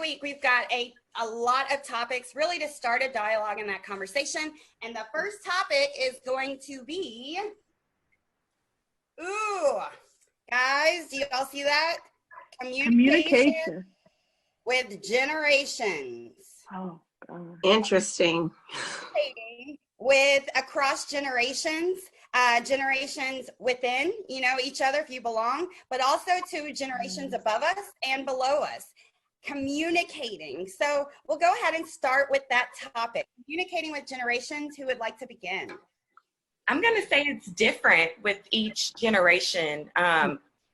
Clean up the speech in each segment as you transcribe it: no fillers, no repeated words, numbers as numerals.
week we've got a lot of topics really to start a dialogue in that conversation. And the first topic is going to be, ooh, guys, do you all see that? Communication with generations. Oh, God. Interesting. With across generations, generations within, each other if you belong, but also to generations above us and below us. Communicating. So we'll go ahead and start with that topic. Communicating with generations. Who would like to begin? I'm going to say it's different with each generation.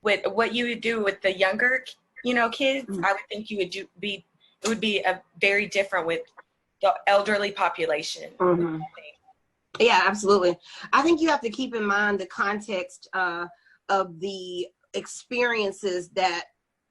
With what you would do with the younger, kids, I would think it would be a very different with the elderly population. Mm-hmm. Yeah, absolutely. I think you have to keep in mind the context of the experiences that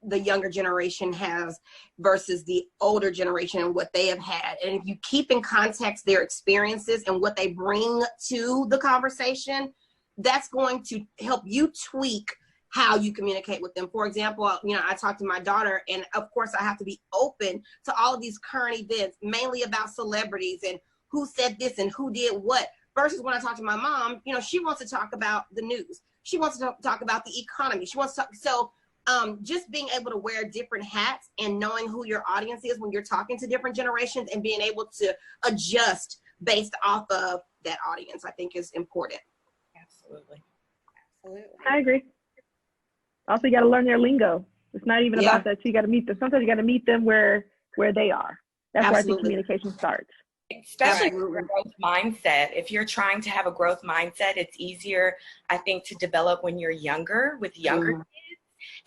the younger generation has versus the older generation and what they have had. And if you keep in context their experiences and what they bring to the conversation, that's going to help you tweak how you communicate with them. For example, I talk to my daughter, and of course I have to be open to all of these current events, mainly about celebrities and who said this and who did what, versus when I talk to my mom, she wants to talk about the news. She wants to talk about the economy. She wants to talk. So just being able to wear different hats and knowing who your audience is when you're talking to different generations and being able to adjust based off of that audience, I think is important. Absolutely. I agree. Also, you got to learn their lingo. It's not even about that. You got to meet them. Sometimes you got to meet them where they are. That's where I think communication starts. Especially with growth mindset. If you're trying to have a growth mindset, it's easier, I think, to develop when you're younger with younger kids.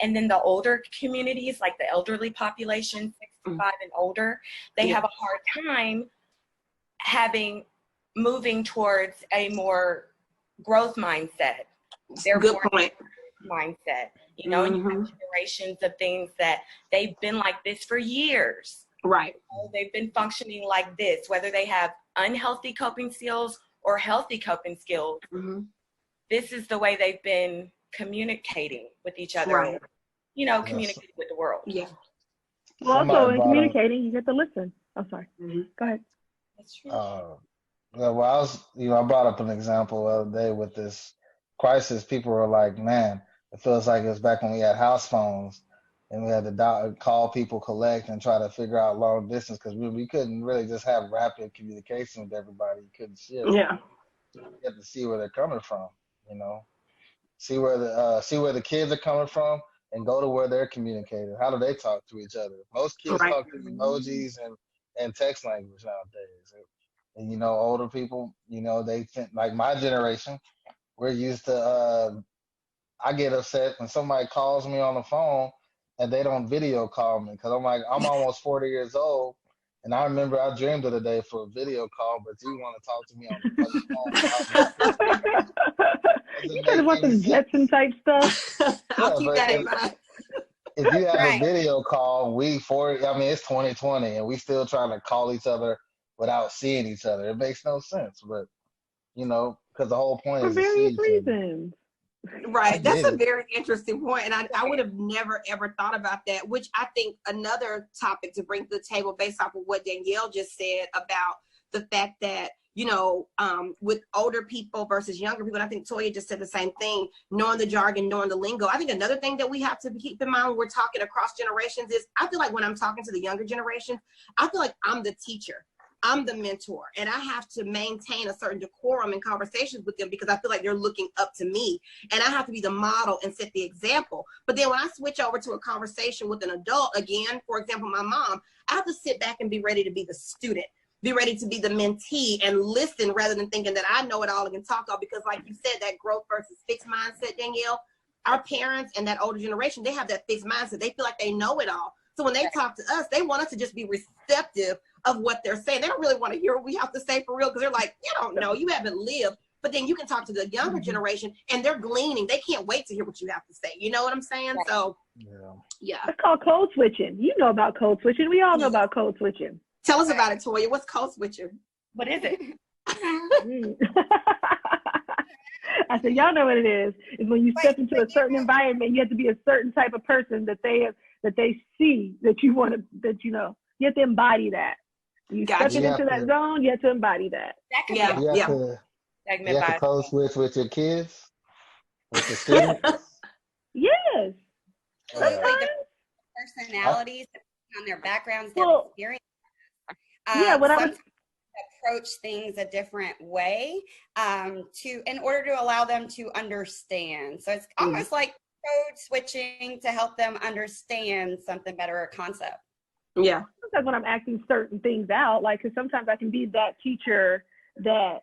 And then the older communities, like the elderly population, 65 and older, they have a hard time moving towards a more growth mindset. Good point. Mindset, and you have generations of things that they've been like this for years. Right. They've been functioning like this, whether they have unhealthy coping skills or healthy coping skills. This is the way they've been communicating with each other, right. Communicating with the world. Yeah. Well, also in communicating, you get to listen. I'm sorry. Go ahead. That's true. I brought up an example the other day with this crisis. People were like, man, it feels like it was back when we had house phones and we had to call people, collect, and try to figure out long distance because we couldn't really just have rapid communication with everybody. You couldn't see it. Yeah. You have to see where they're coming from, see where the kids are coming from and go to where they're communicating. How do they talk to each other? Most kids talk through emojis and text language nowadays. And older people, they think, like my generation, we're used to I get upset when somebody calls me on the phone and they don't video call me because I'm almost 40 years old, and I remember I dreamed of the day for a video call, but you want to talk to me on the phone. You trying to watch some Jetson type stuff? I'll keep that in mind. If you have a video call, it's 2020 and we still trying to call each other without seeing each other. It makes no sense, but because the whole point is for various reasons. Right. That's a very interesting point. And I would have never, ever thought about that, which I think another topic to bring to the table based off of what Danielle just said about the fact that, with older people versus younger people, and I think Toya just said the same thing, knowing the jargon, knowing the lingo. I think another thing that we have to keep in mind when we're talking across generations is I feel like when I'm talking to the younger generation, I feel like I'm the teacher. I'm the mentor, and I have to maintain a certain decorum in conversations with them because I feel like they're looking up to me, and I have to be the model and set the example. But then when I switch over to a conversation with an adult, again, for example, my mom, I have to sit back and be ready to be the student, be ready to be the mentee and listen rather than thinking that I know it all and can talk all, because like you said, that growth versus fixed mindset, Danielle, our parents and that older generation, they have that fixed mindset. They feel like they know it all. So when they talk to us, they want us to just be receptive of what they're saying. They don't really want to hear what we have to say for real because they're like, you don't know, you haven't lived. But then you can talk to the younger generation and they're gleaning. They can't wait to hear what you have to say. You know what I'm saying? So, yeah. It's called code switching. You know about code switching. We all know about code switching. Tell us about it, Toya. What's code switching? What is it? I said, y'all know what it is. It's when you step into a certain environment, you have to be a certain type of person that they that they see that you want to, that, you know, you have to embody that. You step into that zone, you have to embody that. Yeah. You have to code switch with your kids, with the students. Yes. Absolutely. The personalities, on their backgrounds, their experiences. Sometimes approach things a different way in order to allow them to understand. So it's almost like code switching to help them understand something better, or concept. Yeah. Sometimes when I'm acting certain things out, like, because sometimes I can be that teacher that,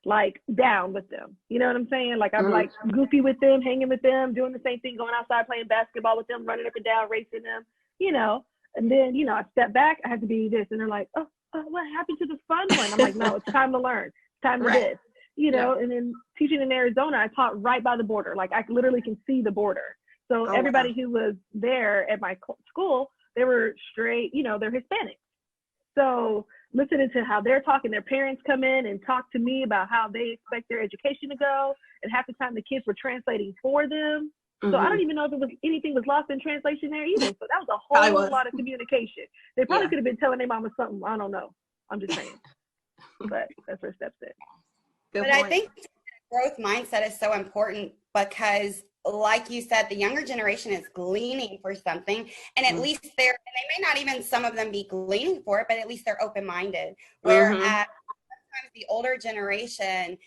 like, down with them. You know what I'm saying? Like, I'm like goofy with them, hanging with them, doing the same thing, going outside playing basketball with them, running up and down, racing them, you know. And then, you know, I step back, I have to be this. And they're like, oh, what happened to the fun one? I'm like, no, it's time to learn. It's time to this. You know, and then teaching in Arizona, I taught right by the border. Like, I literally can see the border. So everybody who was there at my school, they were straight, you know, they're Hispanic. So listening to how they're talking, their parents come in and talk to me about how they expect their education to go. And half the time the kids were translating for them. So I don't even know if anything was lost in translation there either. So that was a whole lot of communication. They probably could have been telling their mama something. I don't know. I'm just saying. But that's where Steph said. But I think growth mindset is so important because, like you said, the younger generation is gleaning for something, and at least and they may not even, some of them, be gleaning for it, but at least they're open-minded. Whereas sometimes the older generation,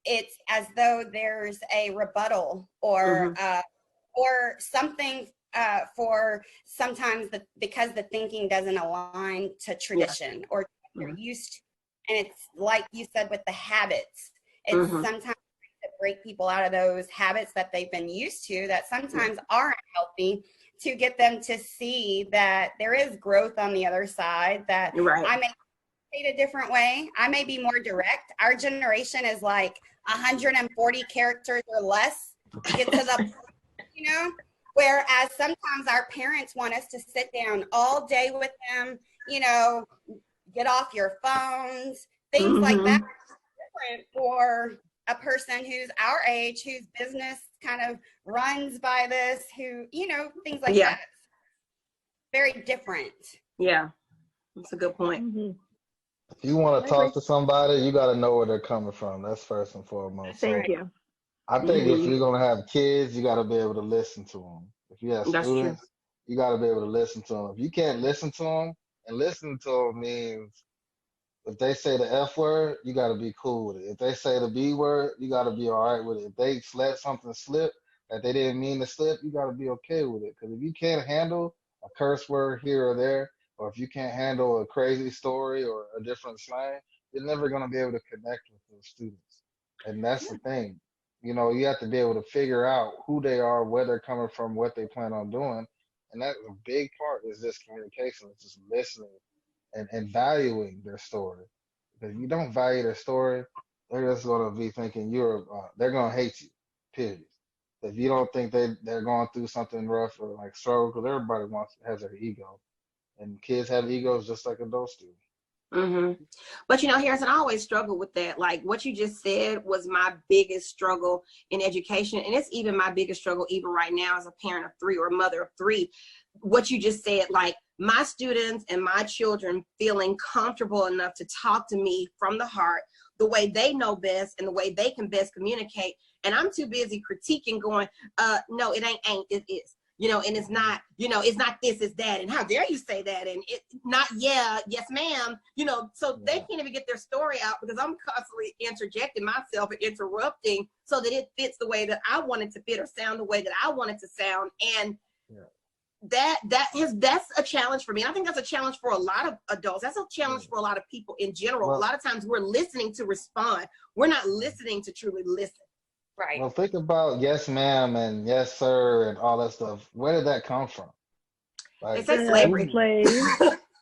it's as though there's a rebuttal or something for sometimes because the thinking doesn't align to tradition or you're used to. And it's like you said with the habits, it's sometimes to break people out of those habits that they've been used to that sometimes aren't healthy, to get them to see that there is growth on the other side, that I may say it a different way. I may be more direct. Our generation is like 140 characters or less to get to the you know, whereas sometimes our parents want us to sit down all day with them, you know, get off your phones, things like that. Different for a person who's our age, whose business kind of runs by this, who, you know, things like that. Very different. Yeah, that's a good point. If you want to talk to somebody, you got to know where they're coming from. That's first and foremost. Thank you. I think if you're going to have kids, you got to be able to listen to them. If you have students, you got to be able to listen to them. If you can't listen to them, and listening to them means if they say the F word, you got to be cool with it. If they say the B word, you got to be all right with it. If they let something slip that they didn't mean to slip, you got to be okay with it. Because if you can't handle a curse word here or there, or if you can't handle a crazy story or a different slang, you're never going to be able to connect with those students. And that's the thing. You know, you have to be able to figure out who they are, where they're coming from, what they plan on doing. And that's a big part is just communication. It's just listening and valuing their story. Because if you don't value their story, they're just going to be thinking they're going to hate you, period. If you don't think they're going through something rough or like struggle, because everybody has their ego. And kids have egos just like adults do. But, you know, Harrison, I always struggle with that. Like what you just said was my biggest struggle in education. And it's even my biggest struggle even right now as a parent of 3 or a mother of 3. What you just said, like my students and my children feeling comfortable enough to talk to me from the heart, the way they know best and the way they can best communicate. And I'm too busy critiquing going, no, it ain't, it is. You know, and it's not, you know, it's not this, it's that. And how dare you say that? And it not, yes, ma'am. You know, so they can't even get their story out because I'm constantly interjecting myself and interrupting so that it fits the way that I want it to fit or sound the way that I want it to sound. And that's a challenge for me. And I think that's a challenge for a lot of adults. That's a challenge for a lot of people in general. Well, a lot of times we're listening to respond. We're not listening to truly listen. Right. Well, think about yes, ma'am, and yes, sir, and all that stuff. Where did that come from? Like, it's like slavery.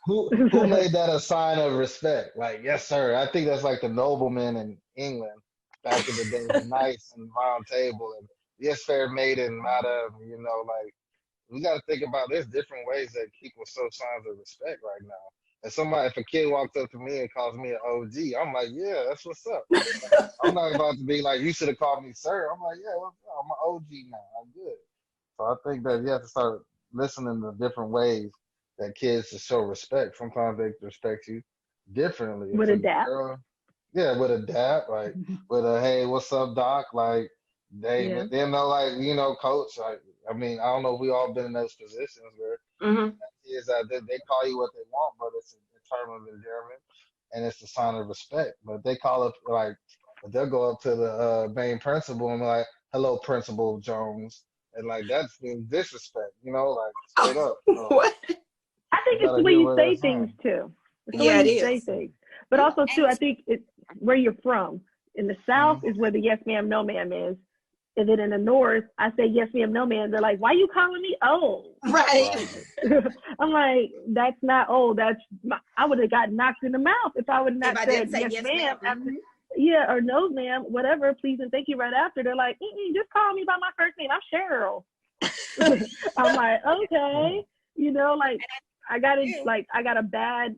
Who made that a sign of respect? Like, yes, sir. I think that's like the noblemen in England back in the day, the knights and round table, and yes, fair maiden, madam. You know, like we got to think about there's different ways that people show signs of respect right now. And if a kid walks up to me and calls me an OG, I'm like, yeah, that's what's up. I'm not about to be like, you should have called me sir. I'm like, yeah, what's up? I'm an OG now. I'm good. So I think that you have to start listening to different ways that kids to show respect. Sometimes they respect you differently. With If a dap. girl, yeah, with a dap, like with a hey, what's up, doc? Like Yeah. they know, like coach. Like I mean, I don't know if we all been in those positions where kids they call you what they want, but it's a term of endearment and it's a sign of respect. But they call up like they'll go up to the main principal and be like, "Hello, Principal Jones," and like that's disrespect, like straight up. So, What? I think it's the way you say things too. It's the way you say things. But also too, I think it's where you're from. In the South is where the yes ma'am, no ma'am is. And then in the North, I say yes ma'am, no ma'am. They're like, why you calling me old? Right. I'm like, that's not old. I would have got knocked in the mouth if I would not said yes ma'am. After, yeah, or no ma'am, whatever, please and thank you right after. They're like, just call me by my first name. I'm Cheryl. I'm like, okay. Like I got a bad,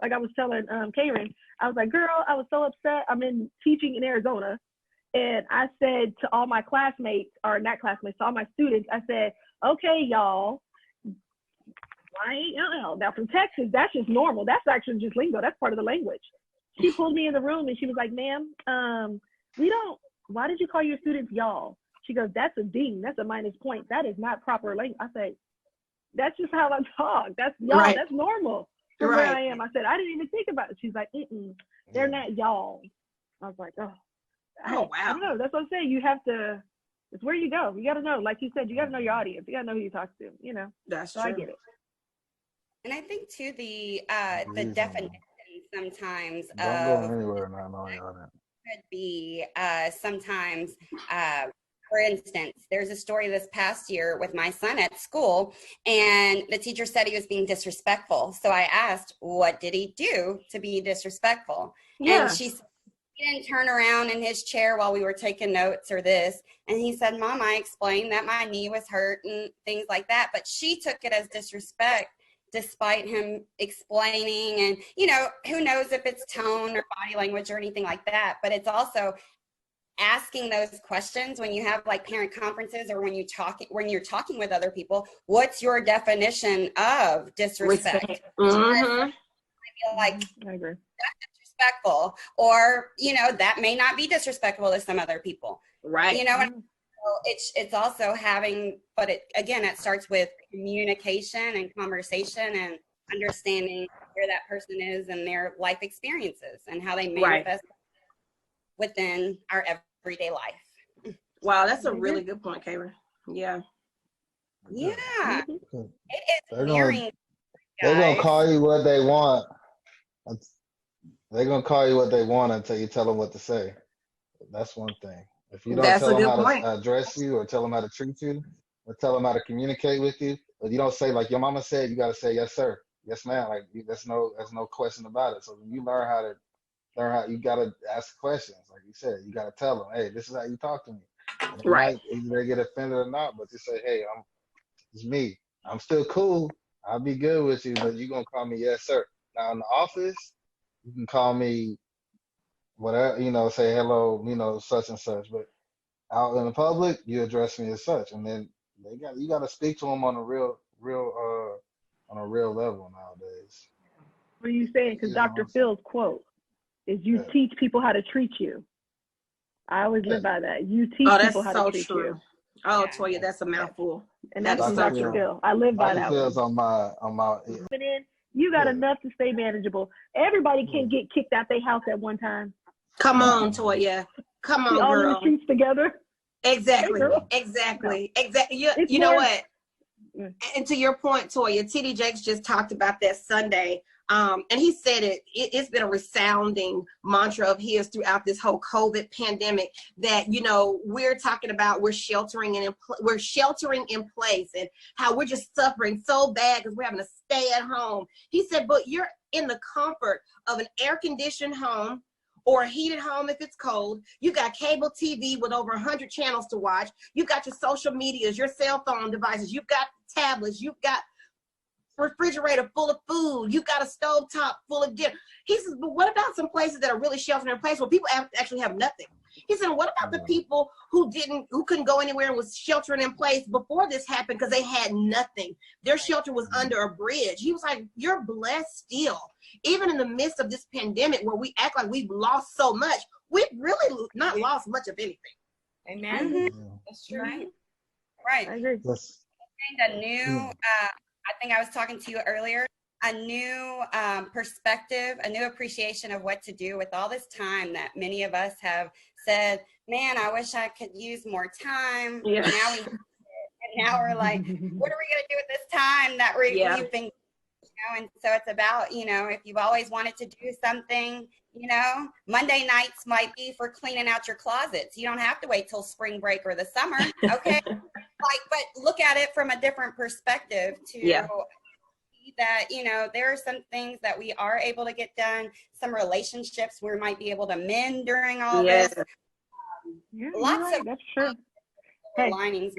like I was telling Karen, I was like, girl, I was so upset. I'm in teaching in Arizona. And I said to all my classmates, or not classmates, to all my students, I said, okay, y'all, now from Texas, that's just normal. That's actually just lingo. That's part of the language. She pulled me in the room and she was like, ma'am, why did you call your students y'all? She goes, that's a ding. That's a minus point. That is not proper language. I said, that's just how I talk. That's y'all. Right. That's normal. From where I am. I said, I didn't even think about it. She's like, they're not y'all. I was like, wow. I don't know. That's what I'm saying. You have to, it's where you go. You got to know, like you said, you got to know your audience. You got to know who you talk to, That's so true. I get it. And I think too, the definition sometimes don't go anywhere not knowing your audience. Could be sometimes, for instance, there's a story this past year with my son at school, and the teacher said he was being disrespectful. So I asked, what did he do to be disrespectful? Yeah. And she said, he didn't turn around in his chair while we were taking notes or this. And he said, Mom, I explained that my knee was hurt and things like that. But she took it as disrespect despite him explaining. And, who knows if it's tone or body language or anything like that. But it's also asking those questions when you have like parent conferences or when you're talking with other people. What's your definition of disrespect? Mm-hmm. Like, I agree. That's disrespectful, or that may not be disrespectful to some other people, right? It's also having, but it starts with communication and conversation and understanding where that person is and their life experiences and how they manifest within our everyday life. Wow, that's a really good point, Karen. Yeah. It is They're mirroring. They're gonna call you what they want. They're gonna call you what they want until you tell them what to say. That's one thing. If you don't tell them how to address you, or tell them how to treat you, or tell them how to communicate with you, but you don't say like your mama said, you gotta say yes sir, yes ma'am. Like there's no question about it. So when you learn how you gotta ask questions, like you said, you gotta tell them, hey, this is how you talk to me. Right. Either they get offended or not, but you say, hey, it's me. I'm still cool. I'll be good with you, but you're gonna call me yes sir. Now in the office, you can call me whatever, say hello, such and such. But out in the public, you address me as such, and then you got to speak to them on a real level nowadays. What are you saying? Because Dr. Phil's quote is, "You teach people how to treat you." I always live by that. You teach people how to treat you. Oh, Toya, that's a mouthful. And that's from Dr. Phil. I live by that. Phil's on my. You got enough to stay manageable. Everybody can't get kicked out their house at one time. Come on, Toya. Come on, all girl. in the streets together. Exactly. You know what? And to your point, Toya, TD Jakes just talked about that Sunday. And he said it's been a resounding mantra of his throughout this whole COVID pandemic that, we're talking about we're sheltering in place and how we're just suffering so bad because we're having to stay at home. He said, but you're in the comfort of an air-conditioned home or a heated home if it's cold. You got cable TV with over 100 channels to watch. You got your social medias, your cell phone devices. You've got tablets. You've got refrigerator full of food. You got a stove top full of dinner. He says, but what about some places that are really sheltered in place where people actually have nothing? He said, what about the people who couldn't go anywhere and was sheltering in place before this happened because they had nothing? Their shelter was under a bridge. He was like, you're blessed still. Even in the midst of this pandemic where we act like we've lost so much, we've really not lost much of anything. Amen. That's true. Right. I agree. Yes. A new, I think I was talking to you earlier, a new perspective, a new appreciation of what to do with all this time that many of us have said, man, I wish I could use more time. Yeah. Now we're like, what are we going to do with this time that we've been, and so it's about, if you've always wanted to do something, Monday nights might be for cleaning out your closets. You don't have to wait till spring break or the summer. Okay. But look at it from a different perspective to see that, there are some things that we are able to get done, some relationships we might be able to mend during all this. Lots of that's true. linings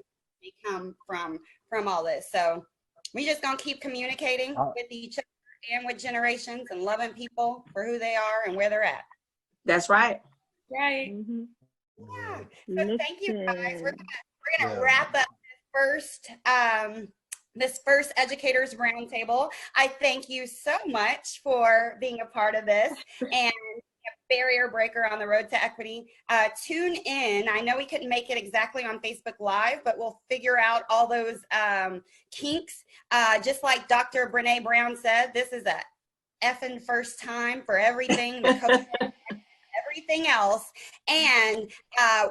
come from all this. So we just gonna keep communicating with each other and with generations and loving people for who they are and where they're at. That's right. Right. Yeah. So thank you guys. We're gonna wrap up this first Educators Roundtable. I thank you so much for being a part of this and a barrier breaker on the road to equity. Tune in. I know we couldn't make it exactly on Facebook Live, but we'll figure out all those kinks. Just like Dr. Brene Brown said, this is a effing first time for everything, everything else. And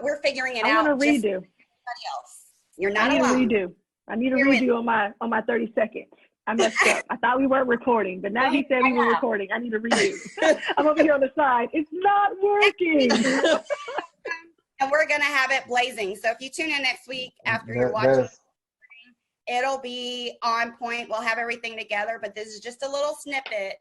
we're figuring it out. I want to redo. Everybody else. You're not I need alone. a redo. I need a redo on my 30 seconds. I messed up. I thought we weren't recording, but now he said we were recording. I need a redo. I'm over here on the side. It's not working. And we're going to have it blazing. So if you tune in next week after you're watching, it'll be on point. We'll have everything together, but this is just a little snippet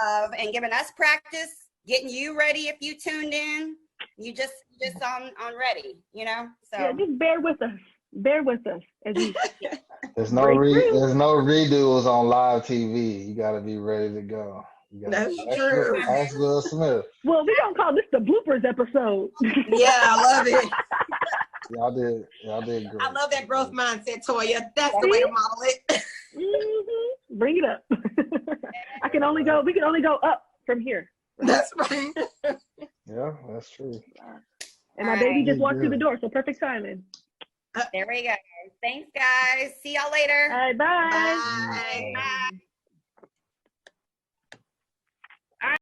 of, and giving us practice, getting you ready if you tuned in. You just on ready, So yeah, just bear with us. Bear with us. There's no redos on live TV. You got to be ready to go. That's true. Ask Will Smith. Well, we don't call this the bloopers episode. Yeah, I love it. Y'all did great. I love that growth mindset, Toya. That's the way to model it. Bring it up. We can only go up from here. That's right. Yeah, that's true. And my baby just walked through the door, so perfect timing. There we go. Thanks, guys. See y'all later. All right, bye. Bye. Bye.